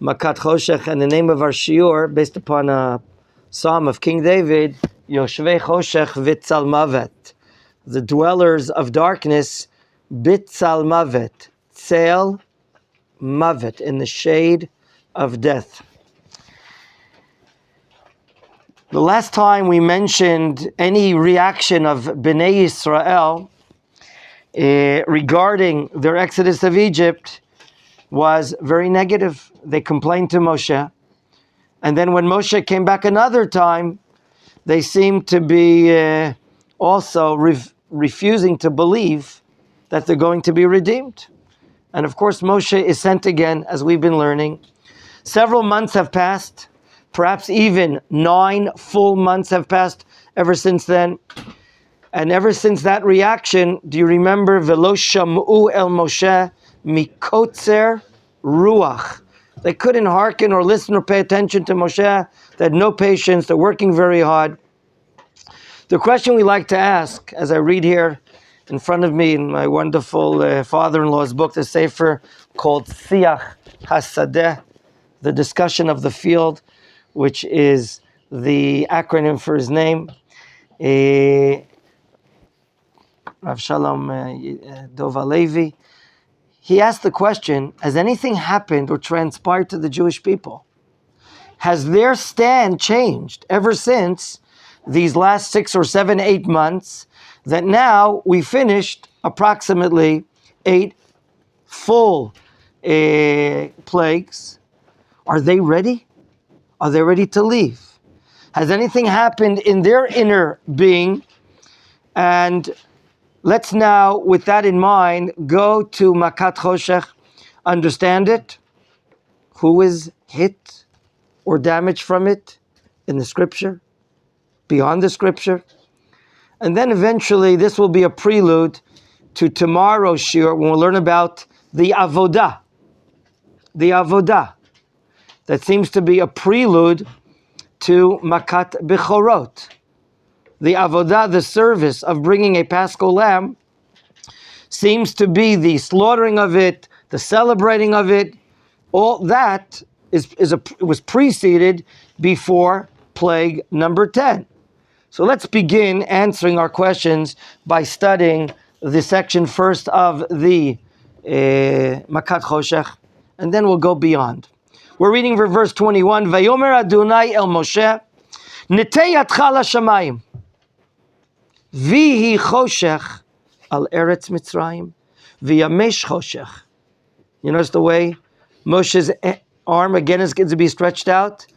Makat Choshech, and the name of our shiur, based upon a psalm of King David, Yoshvei Choshech Vitzal Mavet, the dwellers of darkness, Bitzal Mavet, Tzel Mavet, in the shade of death. The last time we mentioned any reaction of Bnei Yisrael regarding their exodus of Egypt was very negative. They complained to Moshe. And then when Moshe came back another time, they seemed to be also refusing to believe that they're going to be redeemed. And of course, Moshe is sent again, as we've been learning. Several months have passed. Perhaps even 9 full months have passed ever since then. And ever since that reaction, do you remember, Velo Sham'u El Moshe Mikotzer Ruach? They couldn't hearken or listen or pay attention to Moshe. They had no patience. They're working very hard. The question we like to ask, as I read here in front of me in my wonderful father-in-law's book, the Sefer, called Siach Hasadeh, the discussion of the field, which is the acronym for his name, Rav Shalom Dova Levi. He asked the question, has anything happened or transpired to the Jewish people? Has their stand changed ever since these last 6 or 7, 8 months, that now we finished approximately 8 full plagues? Are they ready? Are they ready to leave? Has anything happened in their inner being? And let's now, with that in mind, go to Makat Choshech, understand it. Who is hit or damaged from it in the scripture, beyond the scripture? And then eventually this will be a prelude to tomorrow's shiur when we'll learn about the avodah. The avodah. That seems to be a prelude to Makat Bechorot. The avodah, the service of bringing a Paschal lamb, seems to be the slaughtering of it, the celebrating of it. All that was preceded before plague number 10. So let's begin answering our questions by studying the section first of the Makat Choshech, and then we'll go beyond. We're reading for verse 21. Vayomer Adonai el Moshe, Netei yadcha lashamayim, vihi choshech al eretz Mitzrayim, viyamesh choshech. You notice the way Moshe's arm again is going to be stretched out?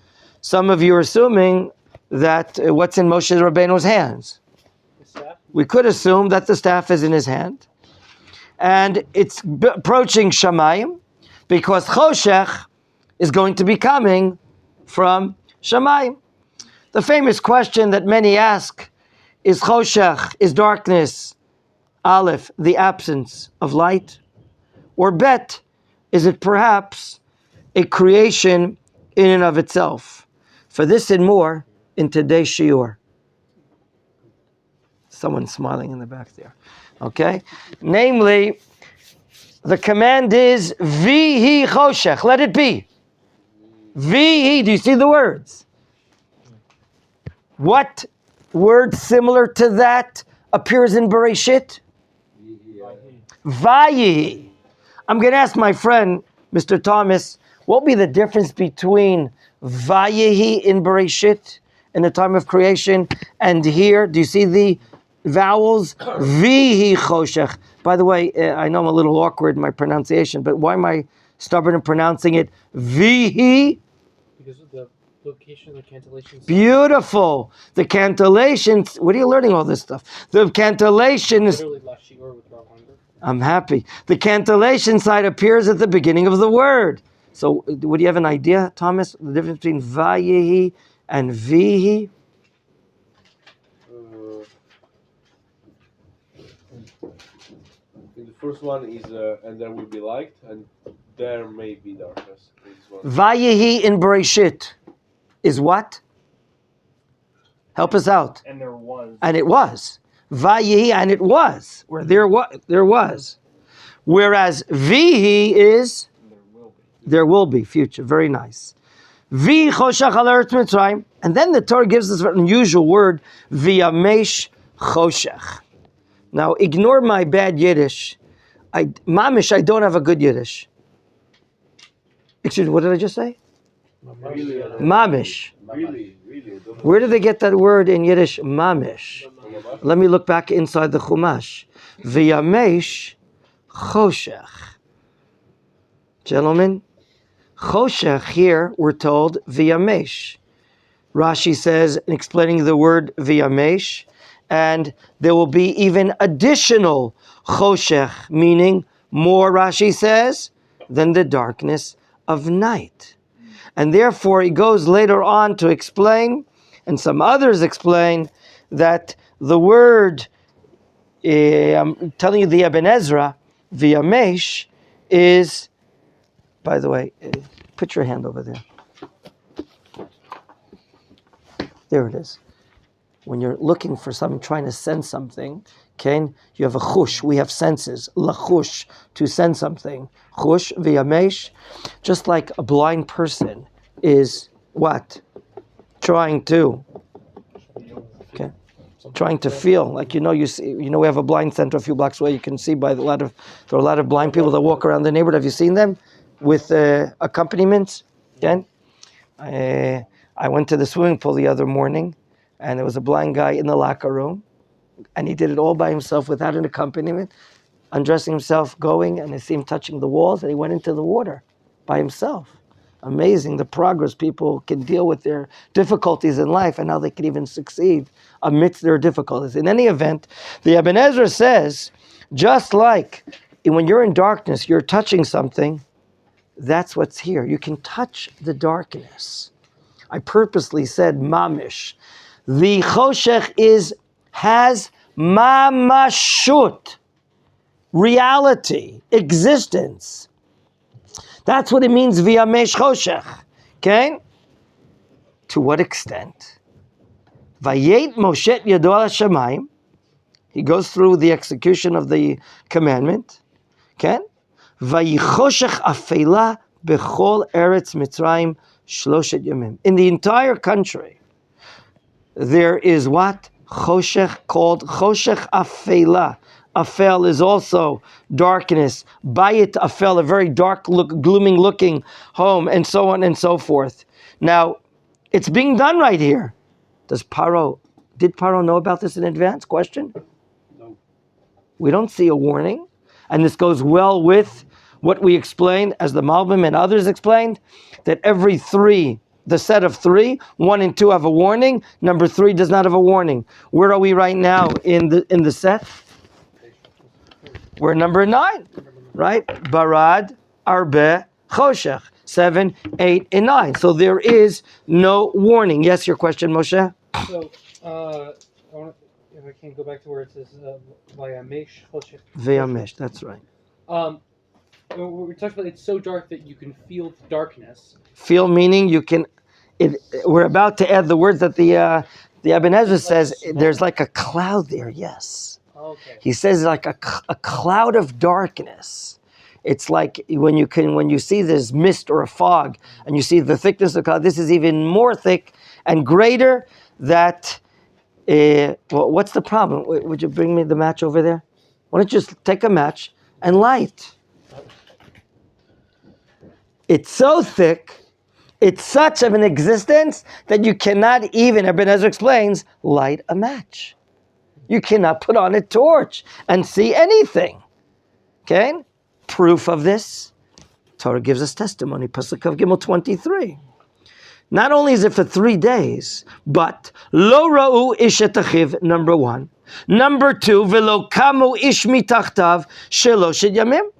Some of you are assuming that what's in Moshe Rabbeinu's hands. We could assume that the staff is in his hand. And it's approaching Shamayim, because choshech is going to be coming from Shamayim. The famous question that many ask, is choshech, is darkness, aleph, the absence of light? Or bet, is it perhaps a creation in and of itself? For this and more in today's shiur. Someone's smiling in the back there. Okay? Namely, the command is, Vihi choshech, let it be. Vihi, do you see the words? What word similar to that appears in Bereshit? Vayi. I'm going to ask my friend, Mr. Thomas, what will be the difference between Vayihi in Bereshit, in the time of creation, and here? Do you see the vowels? Vihi choshech. By the way, I know I'm a little awkward in my pronunciation, but why am I stubborn in pronouncing it Vihi? Because of the location of the cantillation. Beautiful. The cantillations. What are you learning all this stuff? The cantillation is. I'm happy. The cantillation side appears at the beginning of the word. So, would you have an idea, Thomas, the difference between Vayihi and Vihi? The first one is, and there will be light, and there may be darkness. Vayihi in Bereshit is what? Help us out. And there was. And it was. Vayihi, and it was. Where there was. Whereas Vihi is There will be future. Very nice. Vi choshech al eretz Mitzrayim. And then the Torah gives us an unusual word, viyamesh choshech. Now, ignore my bad Yiddish. Mamish, I don't have a good Yiddish. Excuse me, what did I just say? Really, Mamish. Really. Where did they get that word in Yiddish? Mamish. Let me look back inside the Chumash. Viyamesh choshech. Gentlemen, choshech here, we're told, viyamesh. Rashi says, in explaining the word viyamesh, and there will be even additional choshech, meaning more, Rashi says, than the darkness of night. And therefore, he goes later on to explain, and some others explain, that the word, I'm telling you the Ibn Ezra, viyamesh, is, by the way, put your hand over there. There it is. When you're looking for something, trying to sense something, okay, you have a chush, we have senses, lachush, to sense something. Chush, viyamesh, just like a blind person is what? Trying to, okay, trying to feel. Like, you see, we have a blind center a few blocks away. You can see there are a lot of blind people that walk around the neighborhood. Have you seen them with accompaniments? Okay. I went to the swimming pool the other morning, and there was a blind guy in the locker room, and he did it all by himself without an accompaniment, undressing himself, going, and I see him touching the walls, and he went into the water by himself. Amazing the progress people can deal with their difficulties in life, and how they can even succeed amidst their difficulties. In any event, the Ibn Ezra says, just like when you're in darkness, you're touching something, that's what's here. You can touch the darkness. I purposely said mamish. The choshech has mamashut, reality, existence. That's what it means, viyamesh choshech. Okay? To what extent? Vayet Moshe yado al hashamayim. He goes through the execution of the commandment. Okay? Vayichoshech afela bechol eretz Mitzrayim shloshet yamim. In the entire country, there is what? Choshech, called choshech afela. Afel is also darkness. Bayit afel, a very dark, glooming looking home, and so on and so forth. Now, it's being done right here. Did Paro know about this in advance? Question? No. We don't see a warning. And this goes well with what we explained, as the Malbim and others explained, that every three, the set of three, 1 and 2 have a warning, number 3 does not have a warning. Where are we right now in the set? We're number 9, right? Barad, Arbe, Choshech, 7, 8, and 9. So there is no warning. Yes, your question, Moshe? So, if I can go back to where it says Vayamesh Choshech. Vayamesh, that's right. We talked about it's so dark that you can feel the darkness. Feel meaning you can. We're about to add the words that the Ibn Ezra says. There's like a cloud there. Yes. Okay. He says like a cloud of darkness. It's like when you see this mist or a fog, and you see the thickness of the cloud. This is even more thick and greater. That. What's the problem? Would you bring me the match over there? Why don't you just take a match and light? It's so thick, it's such of an existence that you cannot even, Ibn Ezra explains, light a match. You cannot put on a torch and see anything. Okay? Proof of this, Torah gives us testimony, Pasuk of Gimel 23. Not only is it for 3 days, but lo ra'u ish et achiv, number 1. Number 2, velo kamu ish mitachtav sheloshet yamim.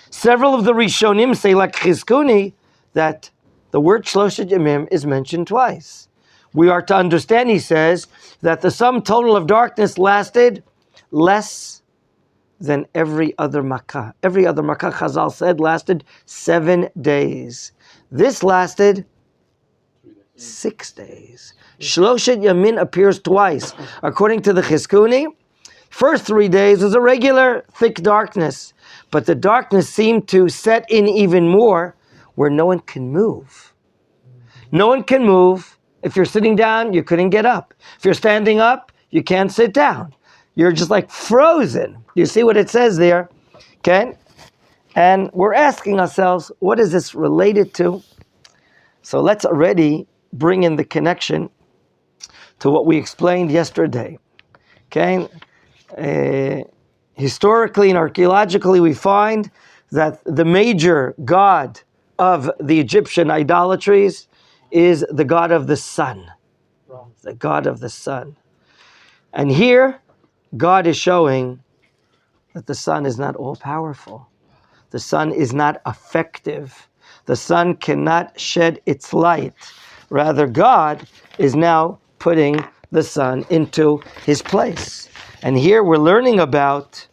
Several of the Rishonim say, like Chizkuni, that the word Shloshet Yamim is mentioned twice. We are to understand, he says, that the sum total of darkness lasted less than every other Makkah. Every other Makkah, Chazal said, lasted 7 days. This lasted 6 days. Shloshet Yamin appears twice. According to the Chizkuni, first 3 days was a regular thick darkness. But the darkness seemed to set in even more where no one can move. No one can move. If you're sitting down, you couldn't get up. If you're standing up, you can't sit down. You're just like frozen. You see what it says there? Okay? And we're asking ourselves, what is this related to? So let's already bring in the connection to what we explained yesterday. Okay? Historically and archaeologically, we find that the major god of the Egyptian idolatries is the god of the sun. The god of the sun. And here, God is showing that the sun is not all-powerful. The sun is not effective. The sun cannot shed its light. Rather, God is now putting the sun into his place. And here we're learning about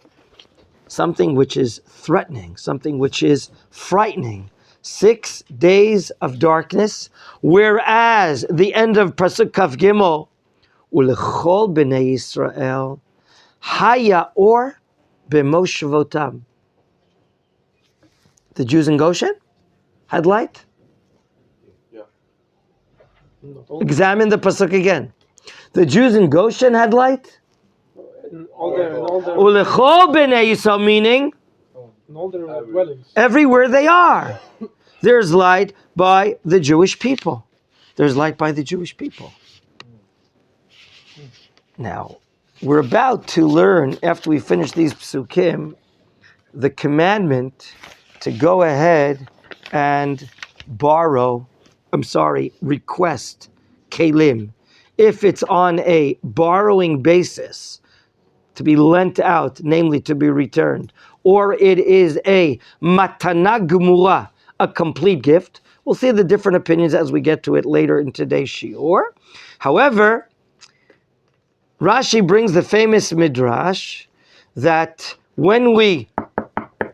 something which is threatening, something which is frightening. 6 days of darkness, whereas the end of Pasuk Kaf Gimel, Ulechol b'nei Yisrael, Haya or b'moshvotam. The Jews in Goshen had light. Yeah. Examine the pasuk again. The Jews in Goshen had light. All their Ulechol b'nei Yisrael, meaning dwellings. everywhere they are, there's light by the Jewish people. There's light by the Jewish people. Now, we're about to learn, after we finish these psukim, the commandment to go ahead and request kelim. If it's on a borrowing basis, to be lent out, namely to be returned, or it is a matana gemura, a complete gift. We'll see the different opinions as we get to it later in today's shiur. However, Rashi brings the famous midrash that when we,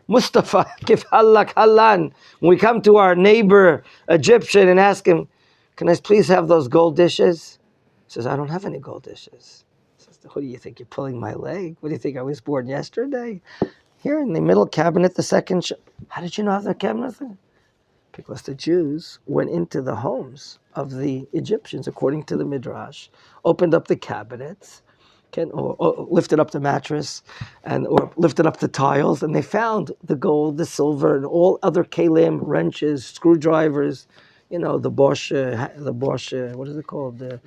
Mustafa, give halak halan, when we come to our neighbor Egyptian and ask him, can I please have those gold dishes? He says, I don't have any gold dishes. He says, what do you think, you're pulling my leg? What do you think, I was born yesterday? Here in the middle cabinet, the second, how did you know I have the cabinet? Because the Jews went into the homes of the Egyptians, according to the Midrash, opened up the cabinets, or lifted up the mattress, or lifted up the tiles, and they found the gold, the silver, and all other kelim, wrenches, screwdrivers, the Bosch, what is it called? The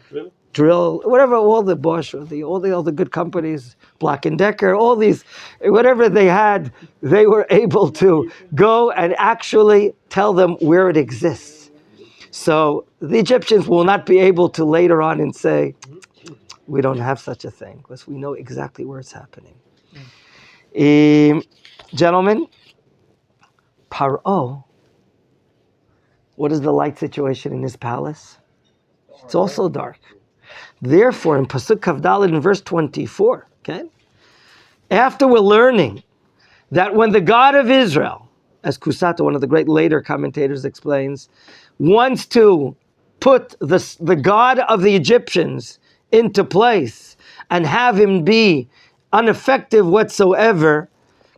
drill, whatever, all the Bosch, all the good companies, Black & Decker, all these, whatever they had, they were able to go and actually tell them where it exists. So the Egyptians will not be able to later on and say, we don't have such a thing, because we know exactly where it's happening. Gentlemen, Paro, what is the light situation in his palace? It's also dark. Therefore, in Pasuk Kavdalid in verse 24, okay, after we're learning that when the God of Israel, as Kusata, one of the great later commentators, explains, wants to put the God of the Egyptians into place and have him be ineffective whatsoever,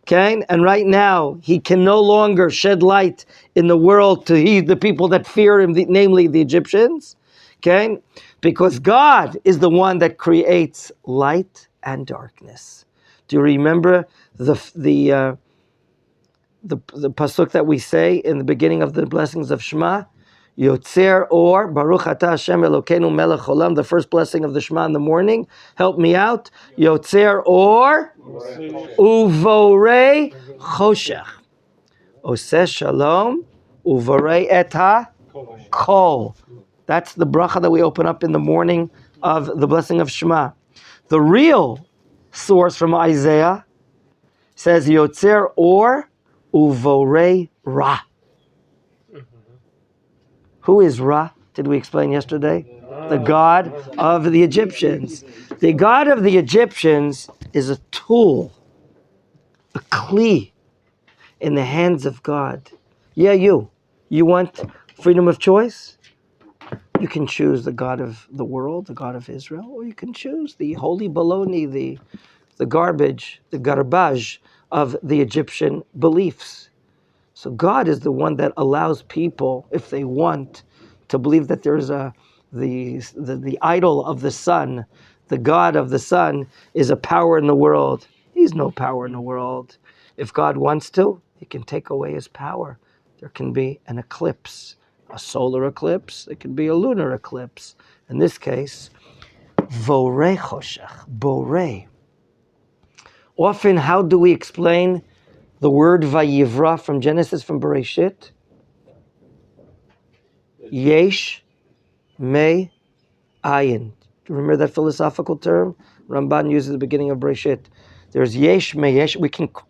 okay, and right now he can no longer shed light in the world to the people that fear him, namely the Egyptians, okay, because God is the one that creates light and darkness. Do you remember the pasuk that we say in the beginning of the blessings of Shema? Yotzer or Baruch Atah Hashem Elokeinu Melech Olam, the first blessing of the Shema in the morning. Help me out. Yotzer or Uvorei Choshech. Oseh Shalom Uvorei Eta Kol. That's the bracha that we open up in the morning of the blessing of Shema. The real source from Isaiah says Yotzer or Uvorei Ra. Who is Ra? Did we explain yesterday? The God of the Egyptians. The God of the Egyptians is a tool, a kli in the hands of God. Yeah, you want freedom of choice? You can choose the God of the world, the God of Israel, or you can choose the holy baloney, the garbage, the garbage of the Egyptian beliefs. So God is the one that allows people, if they want, to believe that there's the idol of the sun, the God of the sun, is a power in the world. He's no power in the world. If God wants to, he can take away his power. There can be an eclipse, a solar eclipse. It can be a lunar eclipse. In this case, Vorei Choshech, Borei. Often, how do we explain the word Vayivra from Genesis, from Bereshit? Yesh Me Ayin. Do you remember that philosophical term? Ramban uses at the beginning of Bereshit. There's Yesh Me Yesh.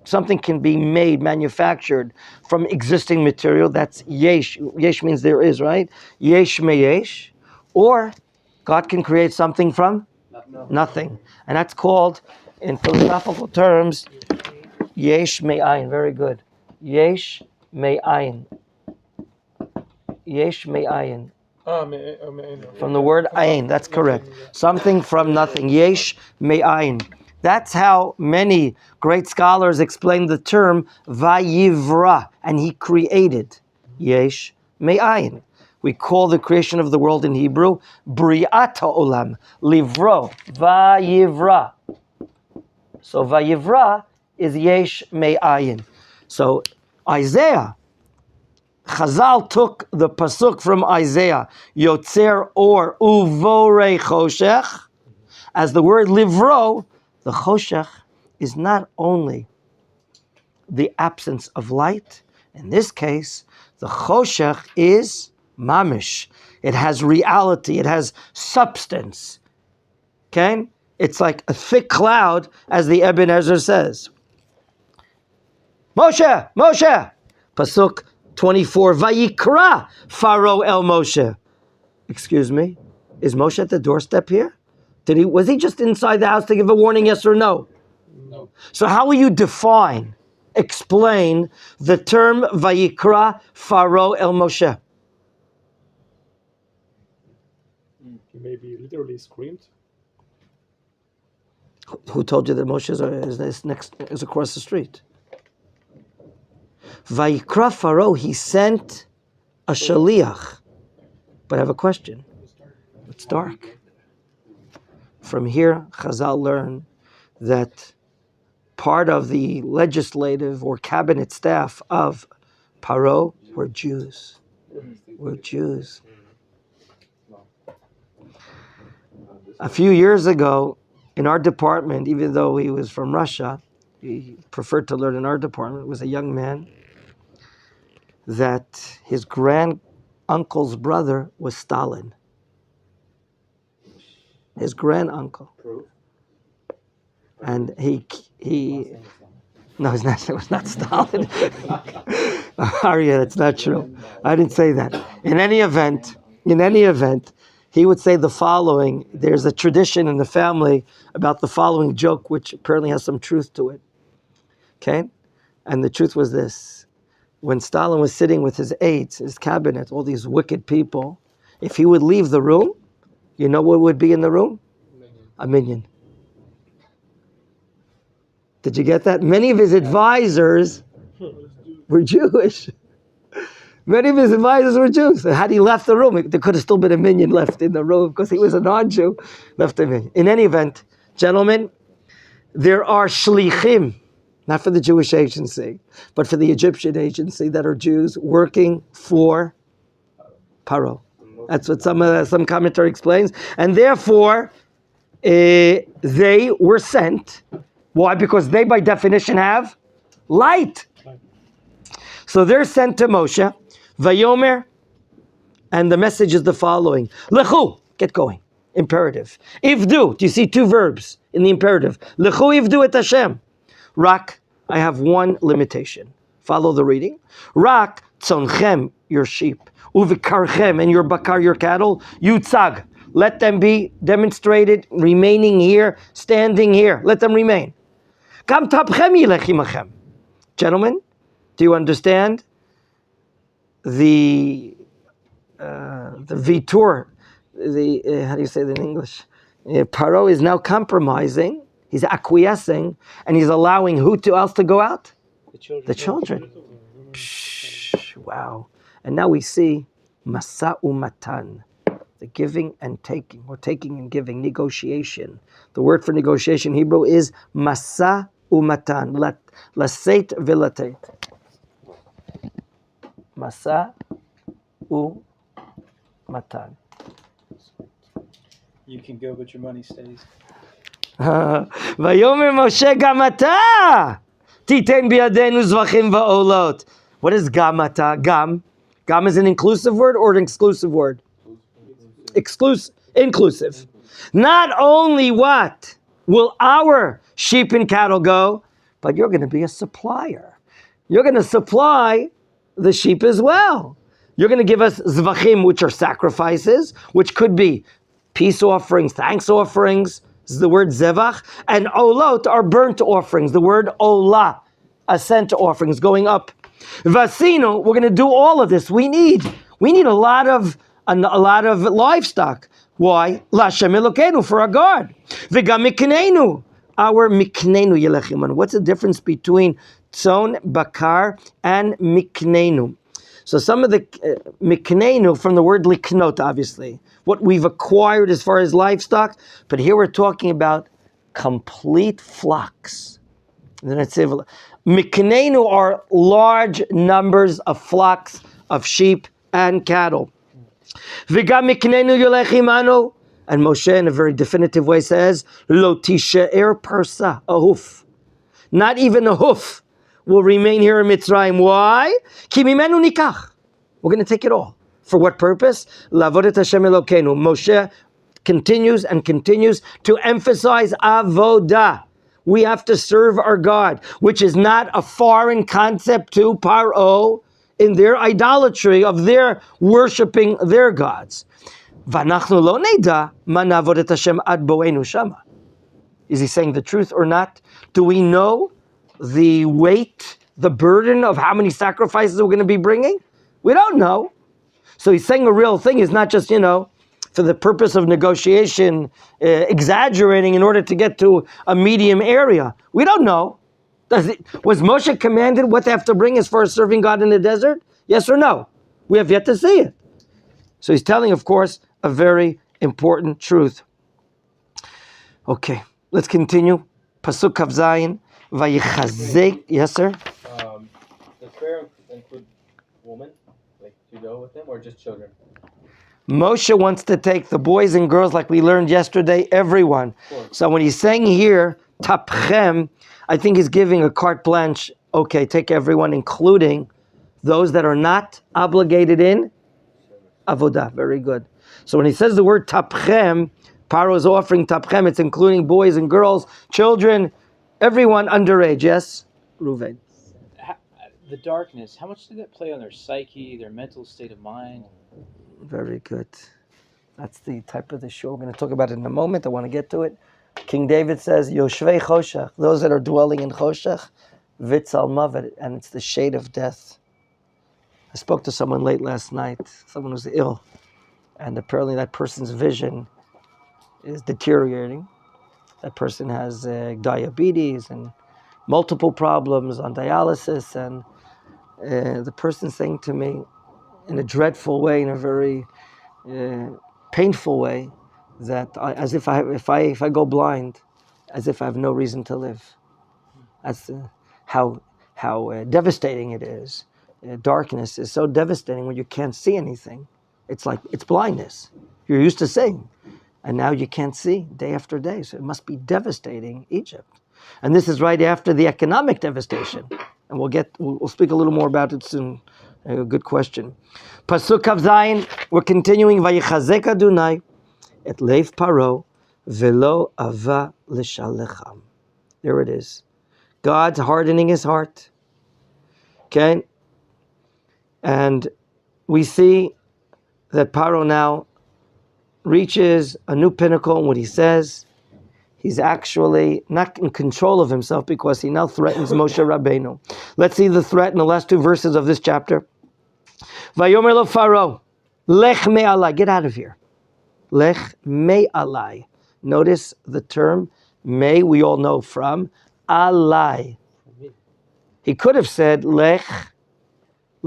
Something can be made, manufactured from existing material. That's Yesh. Yesh means there is, right? Yesh Me Yesh. Or God can create something from nothing. And that's called, in philosophical terms, Yesh Me'ayin. Very good. Yesh Me'ayin. Yesh Me'ayin. From the word ayin. That's correct. Something from nothing. Yesh Me'ayin. That's how many great scholars explain the term Vayivra. And he created. Yesh Me'ayin. We call the creation of the world in Hebrew Bri'at Olam. Livro. Vayivra. So Vayivra is Yesh Me'ayin. So Isaiah, Chazal took the pasuk from Isaiah, Yotzer Or Uvorei Choshech, as the word Livro. The Choshech is not only the absence of light. In this case, the Choshech is mamish. It has reality. It has substance. Okay? It's like a thick cloud, as the Ibn Ezra says. Moshe, Moshe, Pasuk 24, Vayikra Pharaoh el Moshe. Excuse me, is Moshe at the doorstep here? Was he just inside the house to give a warning, yes or no? No. So how will you explain the term Vayikra Pharaoh el Moshe? He maybe literally screamed. Who told you that Moshe is across the street? Vayikra Pharaoh, he sent a shaliach. But I have a question. It's dark. From here, Chazal learn that part of the legislative or cabinet staff of Paro were Jews. A few years ago, in our department, even though he was from Russia, he preferred to learn in our department, was a young man, that his grand-uncle's brother was Stalin. His grand-uncle. And he no, it was not Stalin. Arya, that's not true. I didn't say that. In any event, he would say the following. There's a tradition in the family about the following joke, which apparently has some truth to it. Okay? And the truth was this. When Stalin was sitting with his aides, his cabinet, all these wicked people, if he would leave the room, you know what would be in the room? A minion. Did you get that? Many of his advisors were Jewish. Many of his advisors were Jews. And had he left the room, there could have still been a minion left in the room because he was a non-Jew. Left a minion. In any event, gentlemen, there are shlichim, not for the Jewish agency, but for the Egyptian agency that are Jews working for Paro. That's what some commentary explains. And therefore, they were sent. Why? Because they, by definition, have light. So they're sent to Moshe, Vayomer, and the message is the following. Lechu, get going. Imperative. Ivdu, do you see two verbs in the imperative? Lechu ivdu et Hashem. Rak, I have one limitation. Follow the reading. Rak tzonchem, your sheep. Uvikarchem, and your bakar, your cattle. Yutzag, let them be demonstrated, remaining here, standing here. Let them remain. Kam tapchem yilech imachem. Gentlemen, do you understand the vitur? How do you say that in English? Paro is now compromising. He's acquiescing, and he's allowing who else to go out? The children. Wow. And now we see Masa Umatan, the giving and taking, or taking and giving, negotiation. The word for negotiation in Hebrew is Masa Umatan, Laseit Vilatet. Masa Umatan. You can go, but your money stays. Vayomer Moshe Gamata Titen Biadenu Zvachim Va'olot. What is Gamata? Gam is an inclusive word or an exclusive word? Inclusive. Not only what will our sheep and cattle go, but you're going to be a supplier. You're going to supply the sheep as well. You're going to give us zvachim, which are sacrifices, which could be peace offerings, thanks offerings, is the word zevach, and olot are burnt offerings, the word olah, ascent offerings, going up. Vasino, we're going to do all of this. We need a lot of livestock. Why? Lashem Elokeinu, for our God. V'gam mikneinu, our mikneinu yelechiman. What's the difference between tzon, bakar, and mikneinu? So some of the mikneinu from the word liknot, obviously, what we've acquired as far as livestock, but here we're talking about complete flocks. And then it's mikneinu are large numbers of flocks of sheep and cattle. V'gam mikneinu yolechimanu, and Moshe in a very definitive way says, Lo tishe'er parsa, a hoof. Not even a hoof will remain here in Mitzrayim. Why? Ki mimenu nikach. We're going to take it all. For what purpose? Lavodet Hashem Elokeinu. Moshe continues to emphasize avodah. We have to serve our God, which is not a foreign concept to Paro in their idolatry of their worshiping their gods. V'anachnu lo neda ma navodet Hashem ad boenu shama. Is he saying the truth or not? Do we know the weight, the burden of how many sacrifices we're going to be bringing? We don't know. So he's saying a real thing is not just, for the purpose of negotiation, exaggerating in order to get to a medium area. We don't know. Was Moshe commanded what they have to bring as far as serving God in the desert? Yes or no? We have yet to see it. So he's telling, of course, a very important truth. Okay, let's continue. Pasuk Kav Zayin. Vayichazek. Yes, sir? Does prayer include women, like to go with them, or just children? Moshe wants to take the boys and girls, like we learned yesterday, everyone. So when he's saying here, tapchem, I think he's giving a carte blanche. Okay, take everyone, including those that are not obligated in avodah. Very good. So when he says the word tapchem, Paro is offering tapchem, it's including boys and girls, children, everyone underage. Yes, Ruven. The darkness, how much did that play on their psyche, their mental state of mind? Very good. That's the type of the show we're going to talk about it in a moment. I want to get to it. King David says, Yoshvei Choshech, those that are dwelling in Choshech, Vitz al Mavet, and it's the shade of death. I spoke to someone late last night. Someone was ill, and apparently that person's vision is deteriorating. That person has diabetes and multiple problems on dialysis, and the person saying to me in a dreadful way, in a very painful way, that as if I go blind, as if I have no reason to live. That's how devastating it is. Darkness is so devastating when you can't see anything. It's like it's blindness. You're used to seeing, and now you can't see day after day. So it must be devastating Egypt. And this is right after the economic devastation. And we'll speak a little more about it soon. A good question. Pasuk Kav Zayin, we're continuing. Vayichazek Adonai et leiv Paro velo ava l'shalecham. There it is. God's hardening his heart. Okay? And we see that Paro now reaches a new pinnacle in what he says. He's actually not in control of himself because he now threatens Moshe Rabbeinu. Let's see the threat in the last two verses of this chapter. Vayomer lo Pharaoh, lech me alai, get out of here. Lech me alai. Notice the term me, we all know from alai. He could have said lech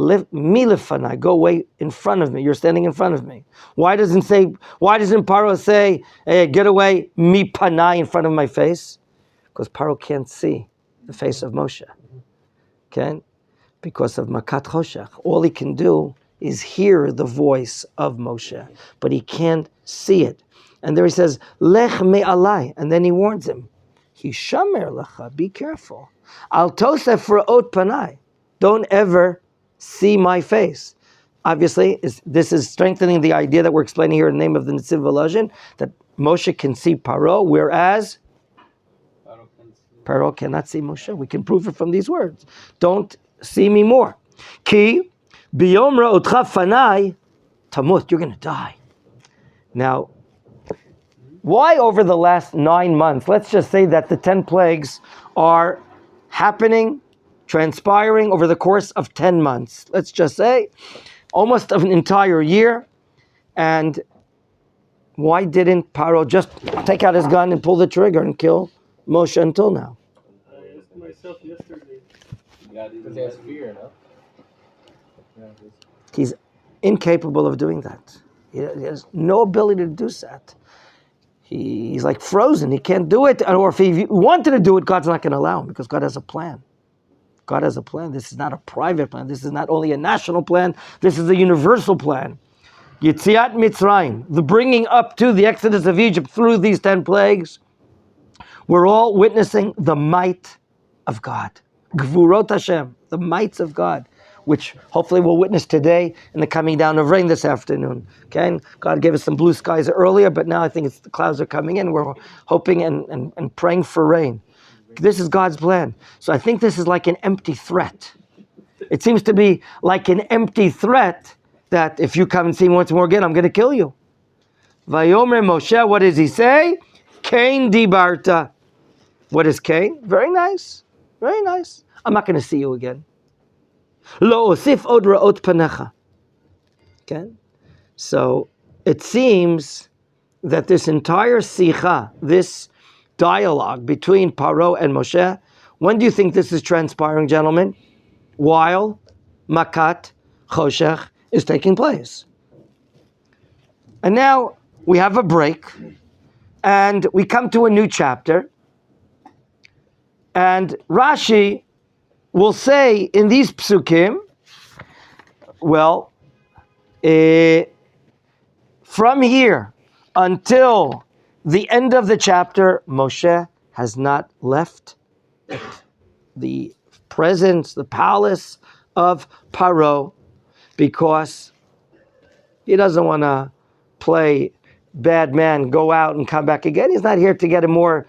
Milefanai, go away in front of me. You're standing in front of me. Why doesn't Paro say, hey, get away, mi panai, in front of my face? Because Paro can't see the face of Moshe. Okay? Because of Makat Choshech. All he can do is hear the voice of Moshe, but he can't see it. And there he says, Lech me alai, and then he warns him, Hishamer lecha, be careful. Al tosef ra'ot panai, don't ever see my face. Obviously, this is strengthening the idea that we're explaining here in the name of the Netziv Volozhin, that Moshe can see Paro, whereas Paro cannot see Moshe. We can prove it from these words. Don't see me more. Ki biyom ra'otcha fanai tamut, you're going to die. Now, why over the last 9 months, let's just say that the 10 plagues are happening, transpiring over the course of 10 months. Let's just say almost of an entire year. And why didn't Paro just take out his gun and pull the trigger and kill Moshe until now? I asked myself yesterday. Because he has fear, no? Yeah, He's incapable of doing that. He has no ability to do that. He's like frozen. He can't do it. Or if he wanted to do it, God's not going to allow him because God has a plan. God has a plan. This is not a private plan. This is not only a national plan. This is a universal plan. Yetziat Mitzrayim, the bringing up to the exodus of Egypt through these 10 plagues, we're all witnessing the might of God. Gvurot Hashem, the mights of God, which hopefully we'll witness today in the coming down of rain this afternoon. Okay, and God gave us some blue skies earlier, but now I think the clouds are coming in. We're hoping and praying for rain. This is God's plan. So I think this is like an empty threat. It seems to be like an empty threat that if you come and see me once more again, I'm going to kill you. Vayomer Moshe, what does he say? Kain dibarta. What is Kain? Very nice. Very nice. I'm not going to see you again. Lo osif od ra'ot panecha. Okay? So it seems that this entire sicha, this dialogue between Paro and Moshe, when do you think this is transpiring, gentlemen? While Makat Choshech is taking place. And now we have a break and we come to a new chapter. And Rashi will say in these psukim, well, from here until the end of the chapter, Moshe has not left the presence, the palace of Paro, because he doesn't want to play bad man, go out and come back again. He's not here to get more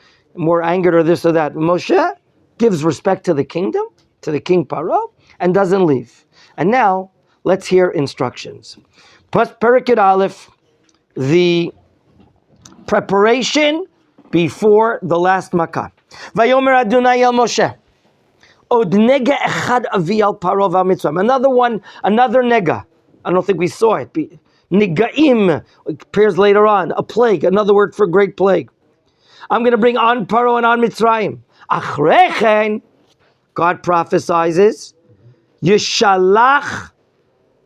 angered or this or that. Moshe gives respect to the kingdom, to the king Paro, and doesn't leave. And now, let's hear instructions. Perikid Aleph, the preparation before the last Makkah. Vayomer Adonai el Moshe. Od nega echad avi al Paro v'amitzvah. Another nega. I don't think we saw it. Negaim appears later on. A plague, another word for great plague. I'm going to bring on Paro and on Mitzrayim. Achrechen, God prophesizes, Yishalach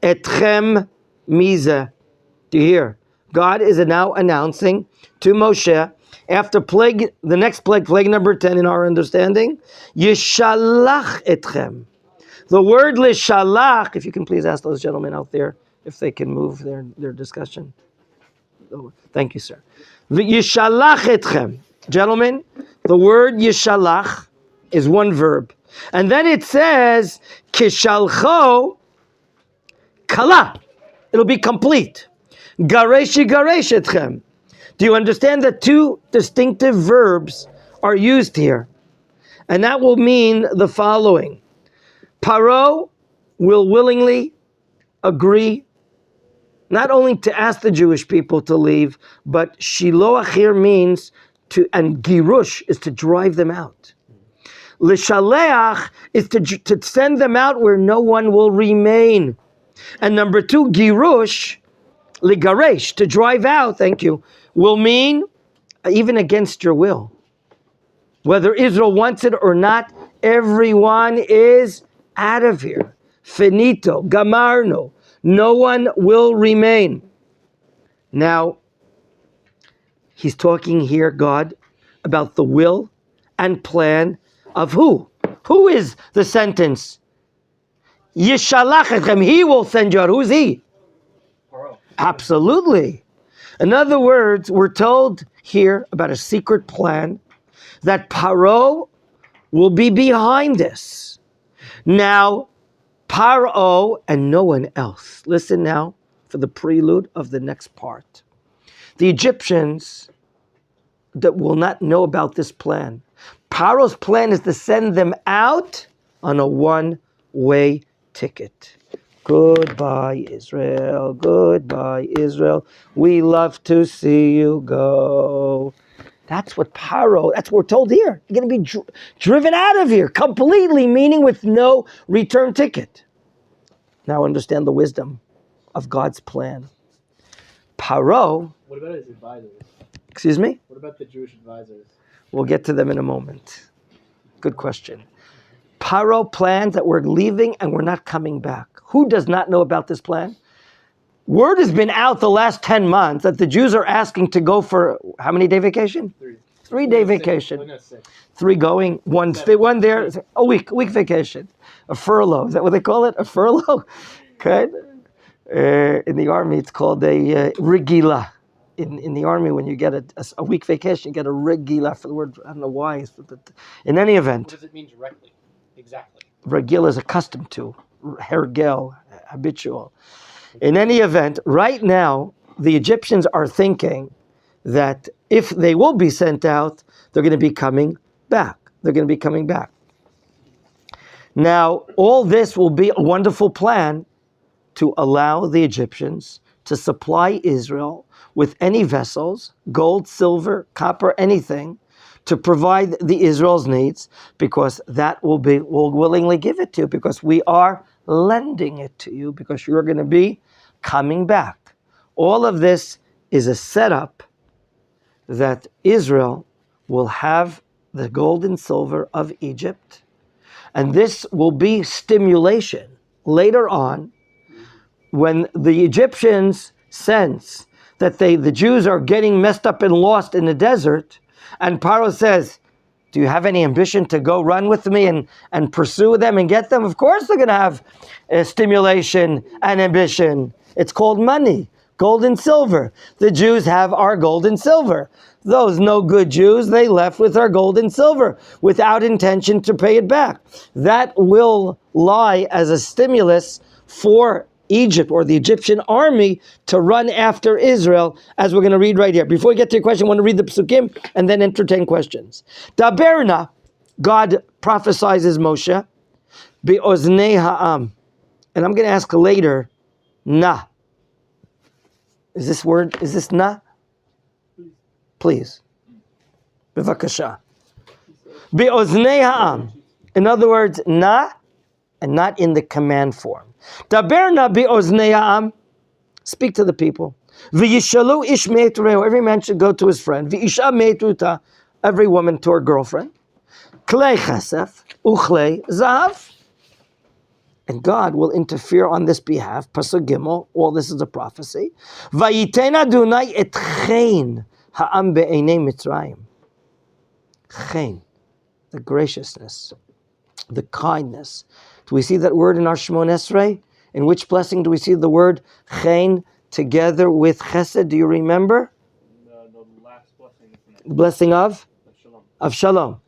etchem mize. Do you hear? God is now announcing to Moshe, after plague, the next plague, plague number 10 in our understanding, Yishalach etchem. The word lishalach, if you can please ask those gentlemen out there if they can move their discussion. Thank you, sir. Yishalach etchem. Gentlemen, the word yishalach is one verb. And then it says, kishalcho kala. It'll be complete. Gareshi garesh etchem. Do you understand that two distinctive verbs are used here? And that will mean the following. Paro will willingly agree not only to ask the Jewish people to leave, but shiloach here means to, and girush is to drive them out. L'shaleach is to send them out where no one will remain. And number two, girush, ligaresh, to drive out, thank you, will mean even against your will. Whether Israel wants it or not, everyone is out of here. Finito. Gamarno. No one will remain. Now, he's talking here, God, about the will and plan of who? Who is the sentence? Yishalach etchem. He will send you out. Who's he? Absolutely. In other words, we're told here about a secret plan that Paro will be behind this. Now, Paro and no one else. Listen now for the prelude of the next part. The Egyptians that will not know about this plan. Paro's plan is to send them out on a one-way ticket. Goodbye, Israel. Goodbye, Israel. We love to see you go. That's what Paro, that's what we're told here. You're going to be driven out of here completely, meaning with no return ticket. Now understand the wisdom of God's plan. Paro, What about his advisors? excuse me? What about the Jewish advisors? We'll get to them in a moment. Good question. Paro plans that we're leaving and we're not coming back. Who does not know about this plan? Word has been out the last 10 months that the Jews are asking to go for how many day vacation? 3-day vacation. 6. 3 going, one there, a week vacation. A furlough, is that what they call it? A furlough? Okay. In the army, it's called a regila. In the army, when you get a week vacation, you get a regila for the word, I don't know why. In any event. What does it mean directly? Exactly. Regila is accustomed to. Hergel, habitual. In any event, right now, the Egyptians are thinking that if they will be sent out, they're going to be coming back. They're going to be coming back. Now, all this will be a wonderful plan to allow the Egyptians to supply Israel with any vessels, gold, silver, copper, anything, to provide the Israel's needs, because that we'll willingly give it to you, because we are lending it to you, because you're going to be coming back. All of this is a setup that Israel will have the gold and silver of Egypt, and this will be stimulation later on when the Egyptians sense that the Jews are getting messed up and lost in the desert, and Paro says, do you have any ambition to go run with me and pursue them and get them? Of course they're going to have stimulation and ambition. It's called money, gold and silver. The Jews have our gold and silver. Those no good Jews, they left with our gold and silver without intention to pay it back. That will lie as a stimulus for Egypt or the Egyptian army to run after Israel, as we're going to read right here. Before we get to your question, I want to read the psukim and then entertain questions. Daberna, God prophesizes Moshe, be'oznei ha'am. And I'm going to ask later, na. Is this na? Please. Bevakasha. Be'oznei ha'am. In other words, na, and not in the command form. Daberna be'oznei ha'am. Speak to the people. V'yishalu ish me'et rehu. Every man should go to his friend. V'isha me'et uta. Every woman to her girlfriend. Klei chesef uchlei zahav. And God will interfere on this behalf. Pasuk Gimel. All this is a prophecy. Vayiten Adonai et chen ha'am be'einei Mitzrayim. Chen. The graciousness. The kindness. Do we see that word in our Shemon Esrei? In which blessing do we see the word chen together with chesed? Do you remember? The last blessing. The blessing of? Shalom. Of shalom.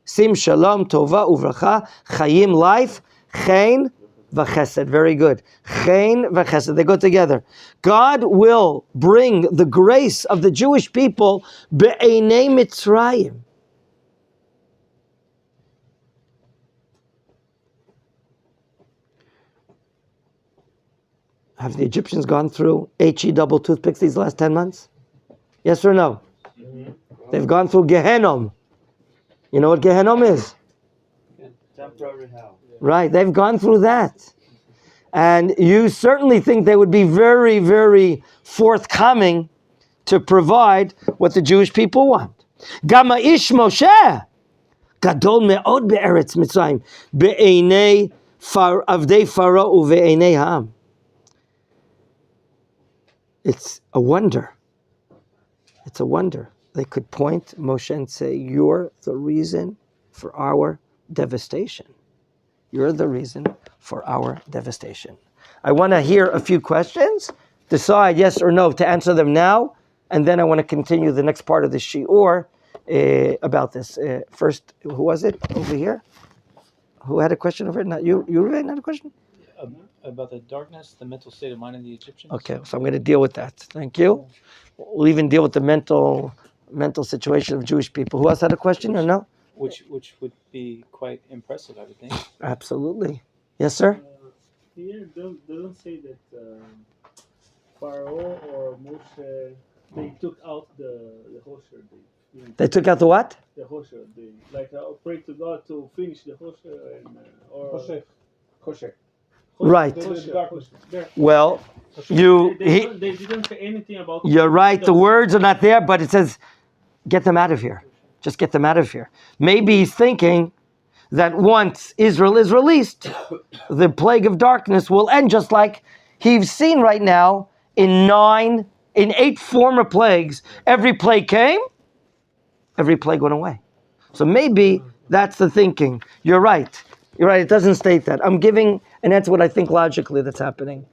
Sim shalom, tova, uvracha, chayim, life, chen v'chesed. Very good. Chen v'chesed. They go together. God will bring the grace of the Jewish people be'einei Mitzrayim. Have the Egyptians gone through HE double toothpicks these last 10 months? Yes or no? Mm-hmm. They've gone through Gehenom. You know what Gehenom is? Temporary hell. Right, they've gone through that. And you certainly think they would be very, very forthcoming to provide what the Jewish people want. Gama ish Moshe gadol me'od be'eretz Mitzrayim be'einei avdei Pharaoh uve'enei ha'am. It's a wonder. It's a wonder. They could point Moshe and say, "You're the reason for our devastation. You're the reason for our devastation." I want to hear a few questions. Decide yes or no to answer them now, and then I want to continue the next part of the shiur about this. First, who was it over here? Who had a question over here? Not you. You really had a question? About the darkness, the mental state of mind of the Egyptians. Okay, so I'm going to deal with that. Thank you. We'll even deal with the mental situation of Jewish people. Who else had a question or no? Which would be quite impressive, I would think. Absolutely. Yes, sir? Here doesn't say that Pharaoh or Moshe they took out the Hosher. They took out the what? The Hosher. They pray to God to finish the Hosher and or Kosher. Right. The Well, they didn't say anything about. You're right. The words are not there, but it says, get them out of here. Just get them out of here. Maybe he's thinking that once Israel is released, the plague of darkness will end, just like he's seen right now in 8 former plagues. Every plague came, every plague went away. So maybe that's the thinking. You're right. You're right. It doesn't state that. I'm giving, and that's what I think logically that's happening.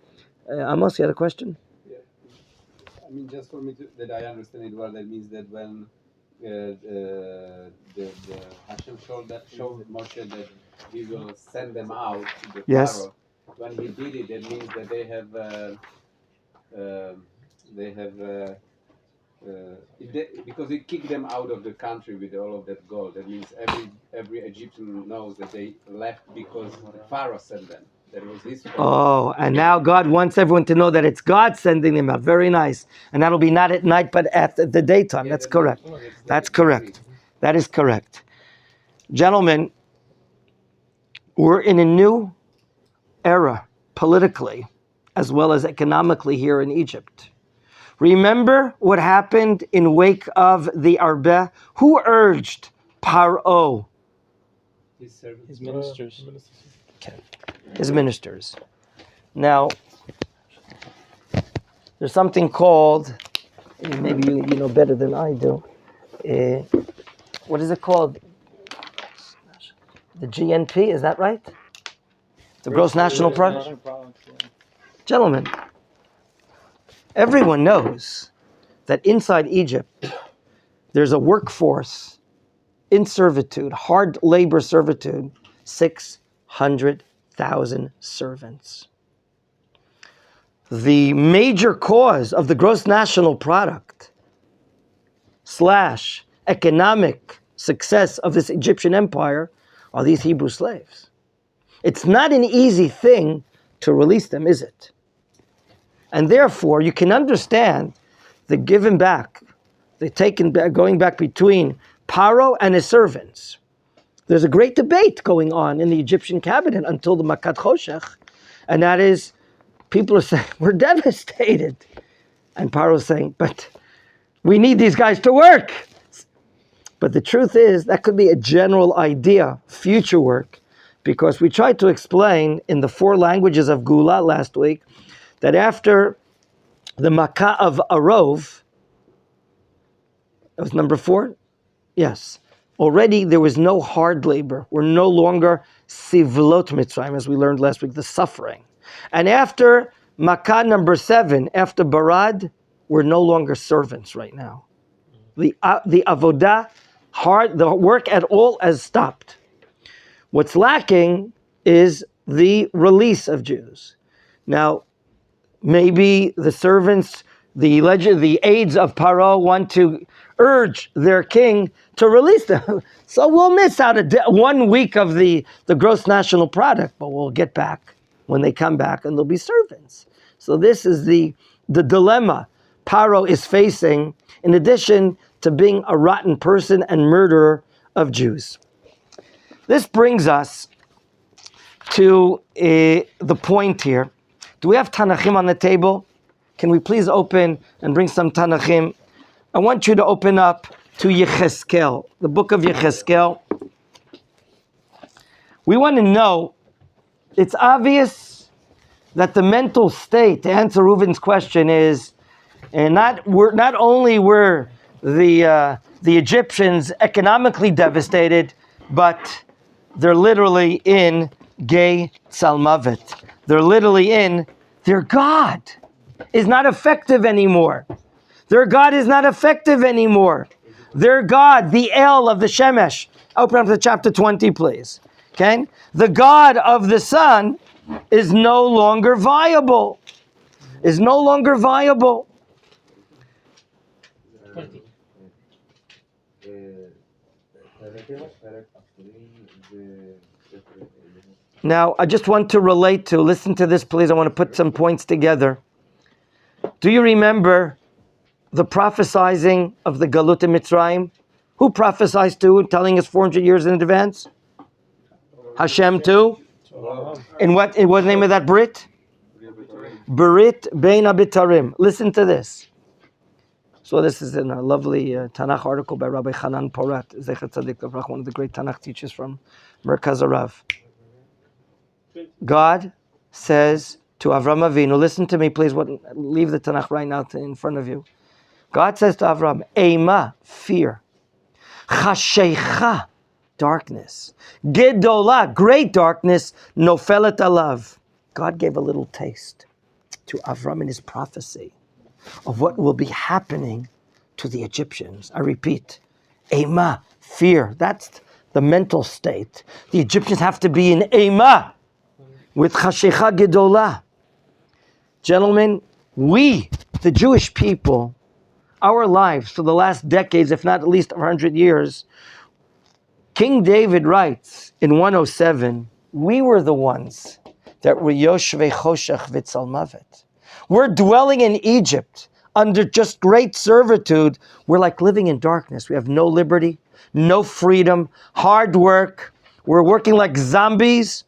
Amos, you had a question? Yeah. I mean, just for me that I understand it well, that means that when the Hashem showed Moshe that he will send them out to the Yes. Pharaoh. When he did it, that means that because he kicked them out of the country with all of that gold. That means every Egyptian knows that they left because Pharaoh sent them. That was his fault. Oh, and now God wants everyone to know that it's God sending them out. Very nice. And that'll be not at night, but at the daytime. Yeah, That's correct. That's correct. That is correct. Gentlemen, we're in a new era, politically, as well as economically here in Egypt. Remember what happened in wake of the Arbeh? Who urged Paro? His ministers. His ministers. Now, there's something called, maybe you know better than I do, what is it called? The GNP, is that right? The Gross National Product? Gentlemen, everyone knows that inside Egypt, there's a workforce in servitude, hard labor servitude, 600,000 servants. The major cause of the gross national product / economic success of this Egyptian empire are these Hebrew slaves. It's not an easy thing to release them, is it? And therefore, you can understand the giving back, the taking back, going back between Paro and his servants. There's a great debate going on in the Egyptian cabinet until the Makat Choshech, and that is, people are saying, we're devastated. And Paro is saying, but we need these guys to work. But the truth is, that could be a general idea, future work, because we tried to explain in the 4 languages of Gula last week that after the Makkah of Arov, that was number 4? Yes. Already there was no hard labor. We're no longer sivlot mitzrayim, as we learned last week, the suffering. And after Makkah number 7, after Barad, we're no longer servants right now. The avodah, the work at all has stopped. What's lacking is the release of Jews. Now, maybe the servants, the aides of Paro want to urge their king to release them. So we'll miss out 1 week of the gross national product, but we'll get back when they come back and they'll be servants. So this is the dilemma Paro is facing, in addition to being a rotten person and murderer of Jews. This brings us to the point here. Do we have Tanachim on the table? Can we please open and bring some Tanachim? I want you to open up to Yecheskel, the book of Yecheskel. We want to know it's obvious that the mental state, to answer Reuven's question, is not only were the Egyptians economically devastated, but they're literally in Gay Salmavet. They're literally in their God is not effective anymore. Their God is not effective anymore. Their God, the El of the Shemesh. Open up to chapter 20, please. Okay? The God of the sun is no longer viable. Is no longer viable. 20. Now, I just want to relate to, listen to this, please. I want to put some points together. Do you remember the prophesizing of the Galut in Mitzrayim? Who prophesied to, telling us 400 years in advance? Hashem too? In what the name of that Brit? Berit Bein Abitarim. Listen to this. So this is in a lovely Tanakh article by Rabbi Hanan Porat, Zecher Tzadik Livrach, one of the great Tanakh teachers from Merkaz Arav. God says to Avram Avinu, listen to me please, leave the Tanakh right now in front of you. God says to Avram, Eima, fear. Chashecha, darkness. Gedola, great darkness. Nofelet alav. God gave a little taste to Avram in his prophecy of what will be happening to the Egyptians. I repeat, Eima, fear. That's the mental state. The Egyptians have to be in Eima with Chashecha Gedola. Gentlemen, we, the Jewish people, our lives for the last decades, if not at least 100 years, King David writes in 107, we were the ones that were Yoshvei Choshech V'Tzalmavet. We're dwelling in Egypt under just great servitude. We're like living in darkness. We have no liberty, no freedom, hard work. We're working like zombies.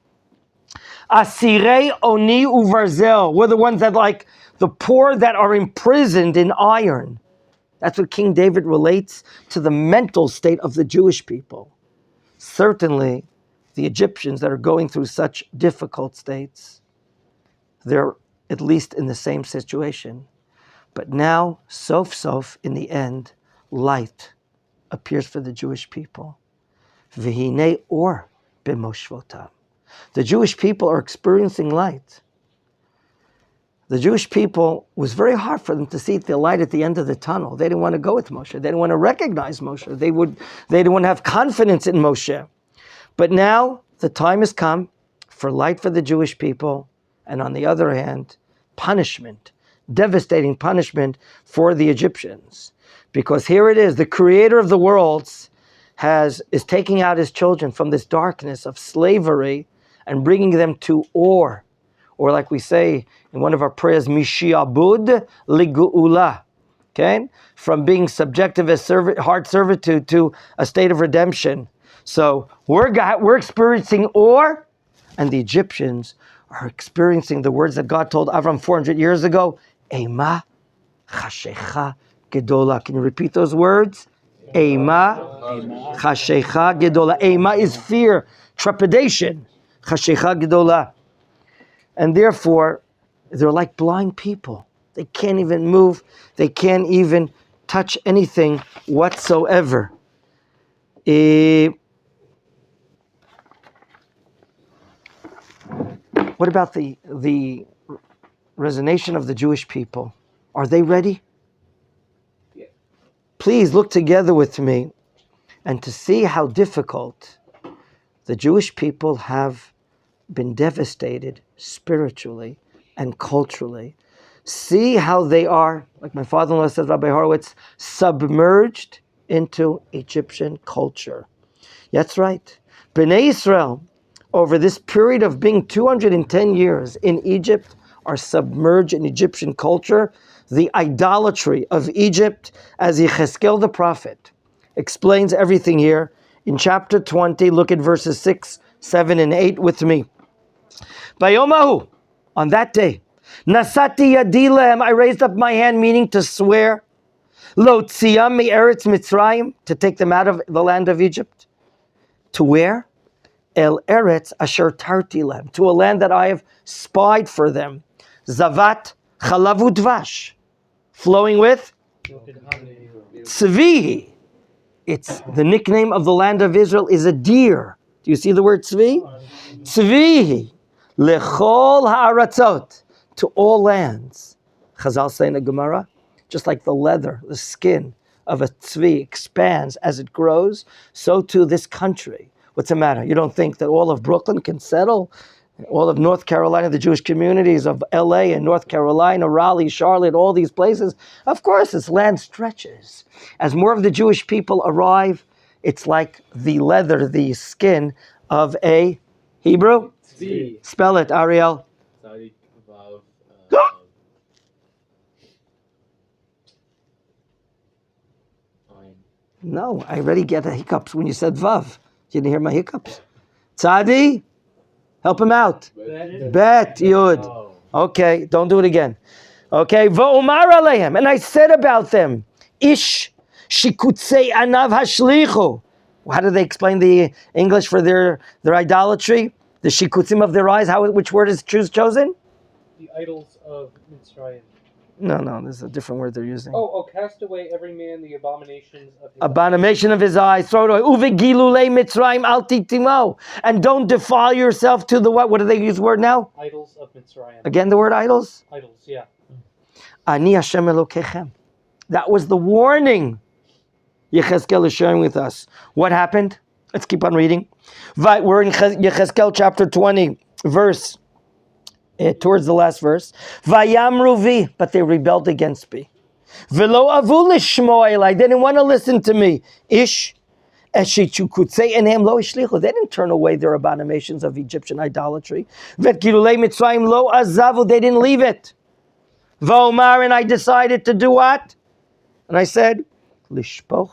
Asirei Oni Uvarzel. We're the ones that like the poor that are imprisoned in iron. That's what King David relates to the mental state of the Jewish people. Certainly, the Egyptians that are going through such difficult states, they're at least in the same situation. But now, sof, in the end, light appears for the Jewish people. V'hinei or b'moshvotam. The Jewish people are experiencing light. The Jewish people, was very hard for them to see the light at the end of the tunnel. They didn't want to go with Moshe. They didn't want to recognize Moshe. They didn't want to have confidence in Moshe. But now the time has come for light for the Jewish people, and on the other hand, punishment, devastating punishment for the Egyptians. Because here it is, the creator of the worlds is taking out his children from this darkness of slavery and bringing them to or like we say in one of our prayers, Mishiabud Ligu'ula. Okay? From being subjective as hard servitude to a state of redemption. So we're experiencing or, and the Egyptians are experiencing the words that God told Avram 400 years ago, Eima Chashecha Gedola. Can you repeat those words? Eima Chashecha Gedola. Eima is fear, trepidation. Chashecha Gedola. And therefore, they're like blind people. They can't even move. They can't even touch anything whatsoever. What about the resignation of the Jewish people? Are they ready? Yeah. Please look together with me and to see how difficult the Jewish people have been devastated spiritually and culturally. See how they are, like my father-in-law says, Rabbi Horowitz, submerged into Egyptian culture. That's right. Bnei Israel, over this period of being 210 years in Egypt, are submerged in Egyptian culture. The idolatry of Egypt, as Yechezkel the prophet explains everything here. In chapter 20, look at verses 6, 7, and 8 with me. Bayomahu, on that day, Nasati Yadilem, I raised up my hand, meaning to swear, Lo Tziyam mi Eretz Mitzrayim, to take them out of the land of Egypt. To where? El eretz asher tarti lem, to a land that I have spied for them. Zavat chalavu dvash, flowing with tzvi. It's the nickname of the land of Israel is a deer. Do you see the word tzvi? Tzvi lechol ha'aratzot, to all lands. Chazal say in the Gemara, just like the leather, the skin of a tzvi expands as it grows, so too this country. What's the matter? You don't think that all of Brooklyn can settle? All of North Carolina, the Jewish communities of LA and North Carolina, Raleigh, Charlotte, all these places? Of course, this land stretches. As more of the Jewish people arrive, it's like the leather, the skin of a Hebrew? Tzvi. Spell it, Ariel. Tzadik, Vav, Ayin. No, I already get the hiccups when you said Vav. You didn't hear my hiccups. Tzadi, help him out. Bet, Yud. Oh. Okay, don't do it again. Okay, V'omar alehem, and I said about them, Ish shikutzei anav hashlichu. How do they explain the English for their idolatry? The shikutzim of their eyes. Which word is chosen? The idols of Mitzrayim. No, there's a different word they're using. Cast away every man the abominations of his Abomination of his eyes, throw it away. Uvegilulei Mitzrayim al titimo. And don't defile yourself to the what? What do they use the word now? idols of Mitzrayim. Again, the word idols? Idols, yeah. Ani Hashem Elokechem. That was the warning Yechezkel is sharing with us. What happened? Let's keep on reading. We're in Yechezkel chapter 20, verse, towards the last verse. Vayamru vi, but they rebelled against me. Velo avu lishmo, I didn't want to listen to me. Ish eshichukutzei enhem lo ishlichu. They didn't turn away their abominations of Egyptian idolatry. Vet gilulei Mitzrayim lo azavu. They didn't leave it. V'omar, and I decided to do what? And I said, lishpoch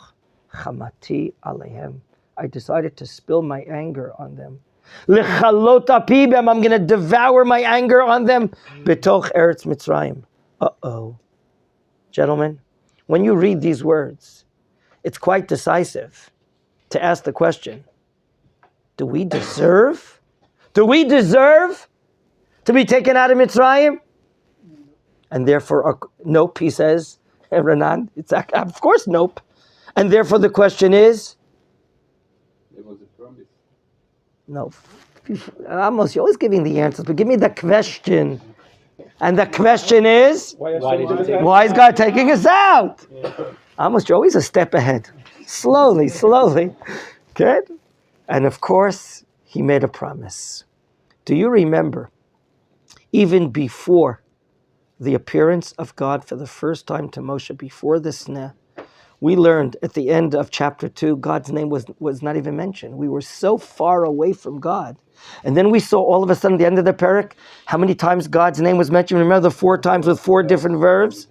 chamati alehem. I decided to spill my anger on them. Lechalot apibem. I'm going to devour my anger on them. Betoch eretz Mitzrayim. Uh-oh. Gentlemen, when you read these words, it's quite decisive to ask the question, do we deserve to be taken out of Mitzrayim? And therefore, nope, he says, Renan, it's of course nope. And therefore the question is? It was a promise. No. Amos, you're always giving the answers, but give me the question. And the question is? Why is God taking us out? Amos, you're always a step ahead. Slowly. Good? And of course, he made a promise. Do you remember, even before the appearance of God for the first time to Moshe, before the sneh, we learned at the end of chapter 2, God's name was not even mentioned. We were so far away from God. And then we saw all of a sudden at the end of the parak, how many times God's name was mentioned. Remember the 4 times with 4 different verbs?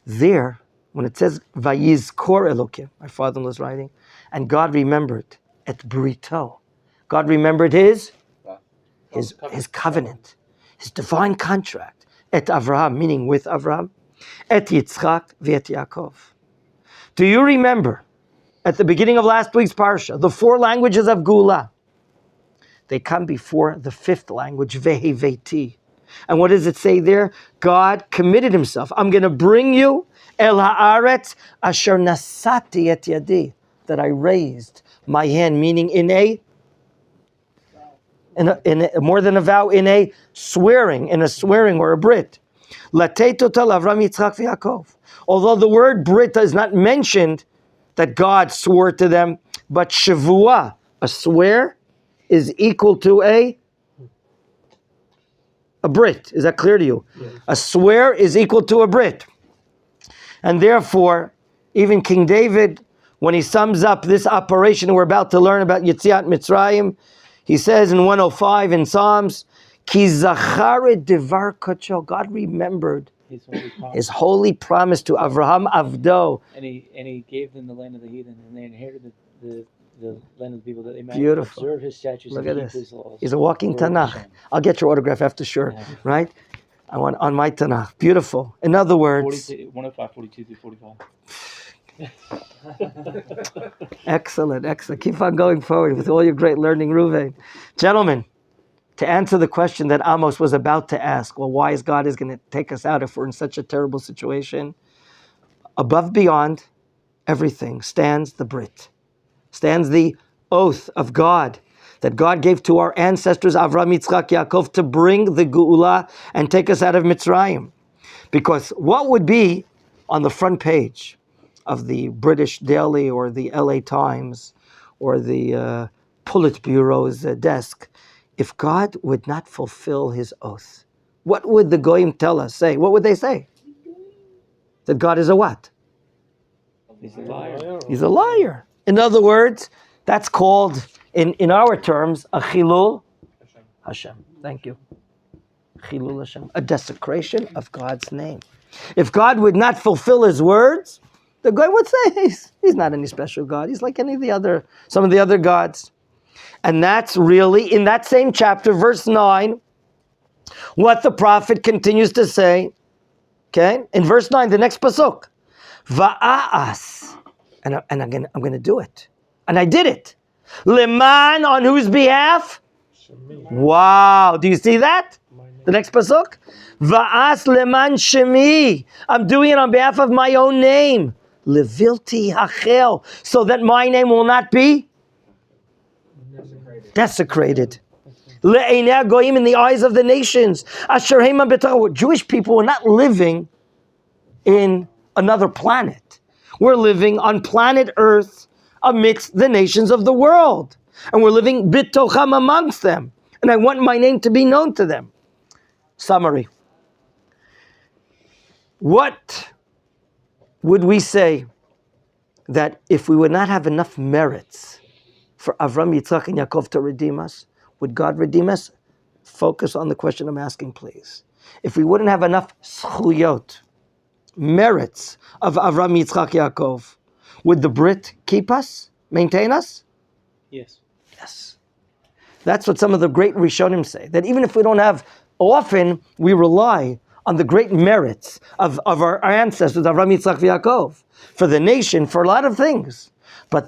There, when it says, Vayizkor Elokim, my father was writing, and God remembered et brito. God remembered his covenant, his divine contract. Et Avraham, meaning with Avraham. Et Yitzchak v'et Yaakov. Do you remember at the beginning of last week's parsha, the 4 languages of Gula? They come before the 5th language, Veheveti. And what does it say there? God committed himself. I'm going to bring you El Haaretz Asher Nasati et Yadi, that I raised my hand, meaning in a more than a vow, in a swearing or a brit. Although the word brit is not mentioned that God swore to them, but shavua, a swear, is equal to a brit. Is that clear to you? Yes. A swear is equal to a brit. And therefore, even King David, when he sums up this operation we're about to learn about Yetziat Mitzrayim, he says in 105 in Psalms, Ki zacharet devar kocho. God remembered his holy promise to Avraham Avdo. And he gave them the land of the heathen, and they inherited the land of the people, that they might observe his statutes and keep his laws. He's a walking Tanakh. I'll get your autograph after, sure. Yeah. Right? I want on my Tanakh. Beautiful. In other words, 105, 42 through 45. Excellent, excellent. Keep on going forward with all your great learning, Ruvain. Gentlemen, to answer the question that Amos was about to ask, well, why is God going to take us out if we're in such a terrible situation? Above, beyond everything stands the Brit, stands the oath of God that God gave to our ancestors, Avraham, Yitzchak, Yaakov, to bring the Geula and take us out of Mitzrayim. Because what would be on the front page of the British Daily or the LA Times or the Politburo's desk if God would not fulfill his oath? What would the Goyim tell us, say? What would they say? That God is a what? He's a liar. He's a liar. In other words, that's called, in our terms, a Chilul Hashem. Thank you. Chilul Hashem. A desecration of God's name. If God would not fulfill his words, the guy would say he's not any special God. He's like some of the other gods. And that's really, in that same chapter, verse 9, what the prophet continues to say. Okay? In verse 9, the next pasuk. Va'as. And I'm going to do it. And I did it. Leman, on whose behalf? Wow. Do you see that? The next pasuk. Va'as leman shemi. I'm doing it on behalf of my own name. Levilti hachel. So that my name will not be desecrated. Le'einei goyim, in the eyes of the nations. Asher heima b'tachah. Jewish people were not living in another planet. We're living on planet Earth amidst the nations of the world. And we're living bitocham, amongst them. And I want my name to be known to them. Summary. What would we say that if we would not have enough merits for Avram, Yitzchak, and Yaakov to redeem us, would God redeem us? Focus on the question I'm asking, please. If we wouldn't have enough schuyot, merits of Avram, Yitzchak, Yaakov, would the Brit keep us, maintain us? Yes. Yes. That's what some of the great Rishonim say, that even if we don't have, often we rely on the great merits of our ancestors, Avram, Yitzchak, Yaakov, for the nation, for a lot of things. But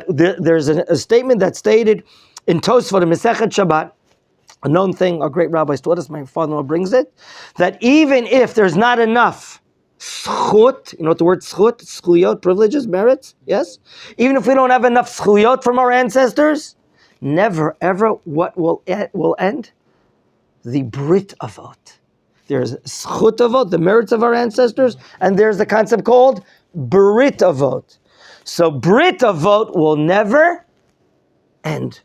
there's a statement that's stated in Tosfot, in Masechet Shabbat, a known thing our great rabbis taught us, my father-in-law brings it, that even if there's not enough schut, you know what the word schut, schuyot, privileges, merits, yes? Even if we don't have enough schuyot from our ancestors, never ever what will end? The Brit Avot. There's schut avot, the merits of our ancestors, and there's the concept called Brit Avot. So Brit Avot will never end.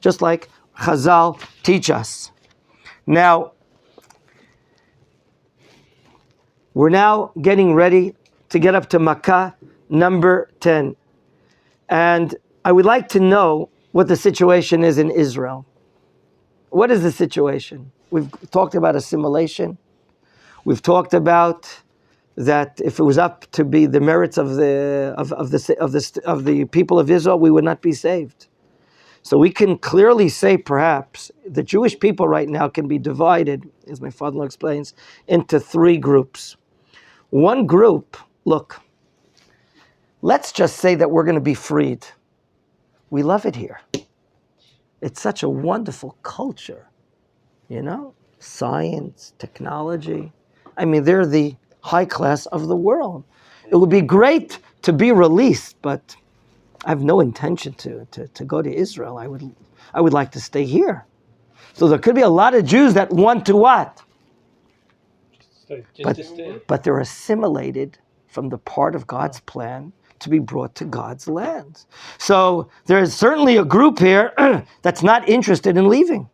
Just like Chazal teach us. Now, we're now getting ready to get up to Makkah number 10. And I would like to know what the situation is in Israel. What is the situation? We've talked about assimilation. We've talked about that if it was up to be the merits of the people of Israel, we would not be saved. So we can clearly say, perhaps, the Jewish people right now can be divided, as my father-in-law explains, into three groups. One group, look, let's just say that we're going to be freed. We love it here. It's such a wonderful culture, you know? Science, technology. I mean, they're the high class of the world. It would be great to be released, but I have no intention to go to Israel. I would like to stay here. So there could be a lot of Jews that want to what? But they're assimilated from the part of God's plan to be brought to God's land. So there's certainly a group here that's not interested in leaving.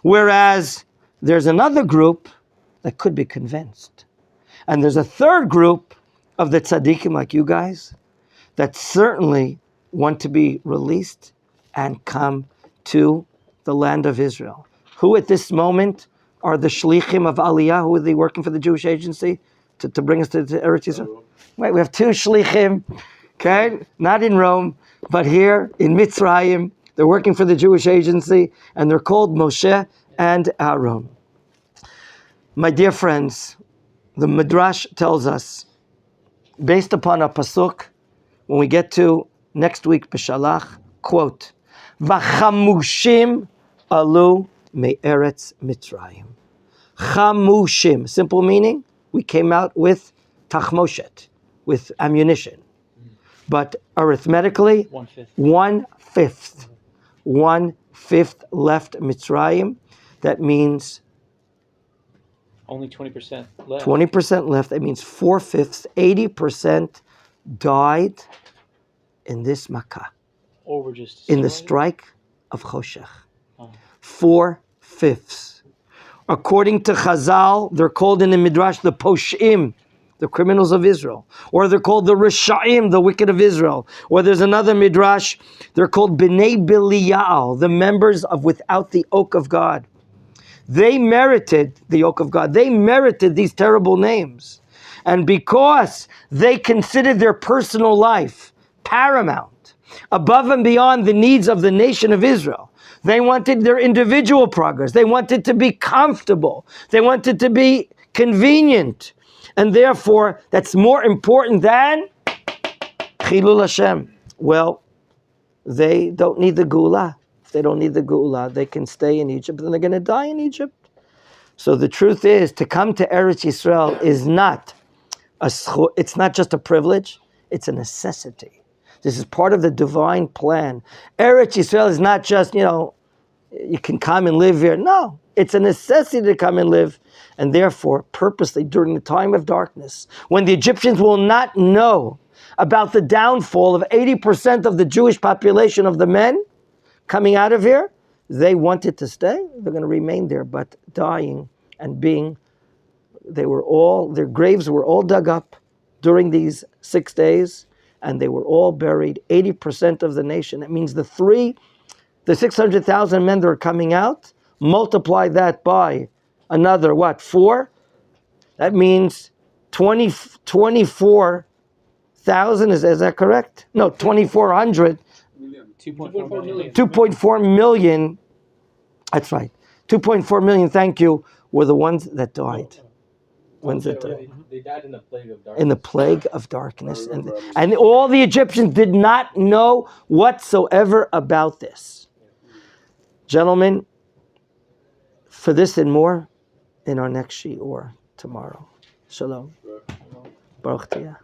Whereas there's another group that could be convinced. And there's a third group of the tzaddikim like you guys that certainly want to be released and come to the land of Israel. Who at this moment are the shlichim of Aliyah? Who are they working for the Jewish Agency to bring us to Eretz Yisrael? Wait, we have two shlichim, okay? Not in Rome, but here in Mitzrayim. They're working for the Jewish Agency, and they're called Moshe and Aaron. My dear friends, the Midrash tells us based upon a pasuk, when we get to next week, B'Shalach, quote, V'chamushim alu me'eretz Mitzrayim. Chamushim, simple meaning, we came out with tachmoshet, with ammunition. But arithmetically, 1/5. 1/5 left Mitzrayim. That means only 20% left. 20% left. That means 4/5, 80% died in this makkah. Or just in the strike of Choshech. Oh. 4/5. According to Chazal, they're called in the Midrash the Posh'im, the criminals of Israel. Or they're called the Risha'im, the wicked of Israel. Or there's another Midrash, they're called B'nai Belial, the members of without the oak of God. They merited the oak of God. They merited these terrible names. And because they considered their personal life paramount, above and beyond the needs of the nation of Israel, they wanted their individual progress. They wanted to be comfortable. They wanted to be convenient. And therefore, that's more important than Chilul Hashem. Well, they don't need the Geulah. If they don't need the Geulah, they can stay in Egypt, and they're going to die in Egypt. So the truth is, to come to Eretz Yisrael is not it's not just a privilege, it's a necessity. This is part of the divine plan. Eretz Yisrael is not just, you can come and live here. No, it's a necessity to come and live. And therefore, purposely, during the time of darkness, when the Egyptians will not know about the downfall of 80% of the Jewish population of the men coming out of here, they wanted to stay. They're going to remain there, but dying and their graves were all dug up during these 6 days, and they were all buried, 80% of the nation. That means the 600,000 men that are coming out, multiply that by another, 4? That means 24,000, is that correct? No, 2,400. 2.4 million. 2.4 million, that's right. 2.4 million, thank you, were the ones that died. They died in the plague of darkness. In the plague of darkness. And all the Egyptians did not know whatsoever about this. Gentlemen, for this and more in our next shiur tomorrow. Shalom. Baruch Tiyah.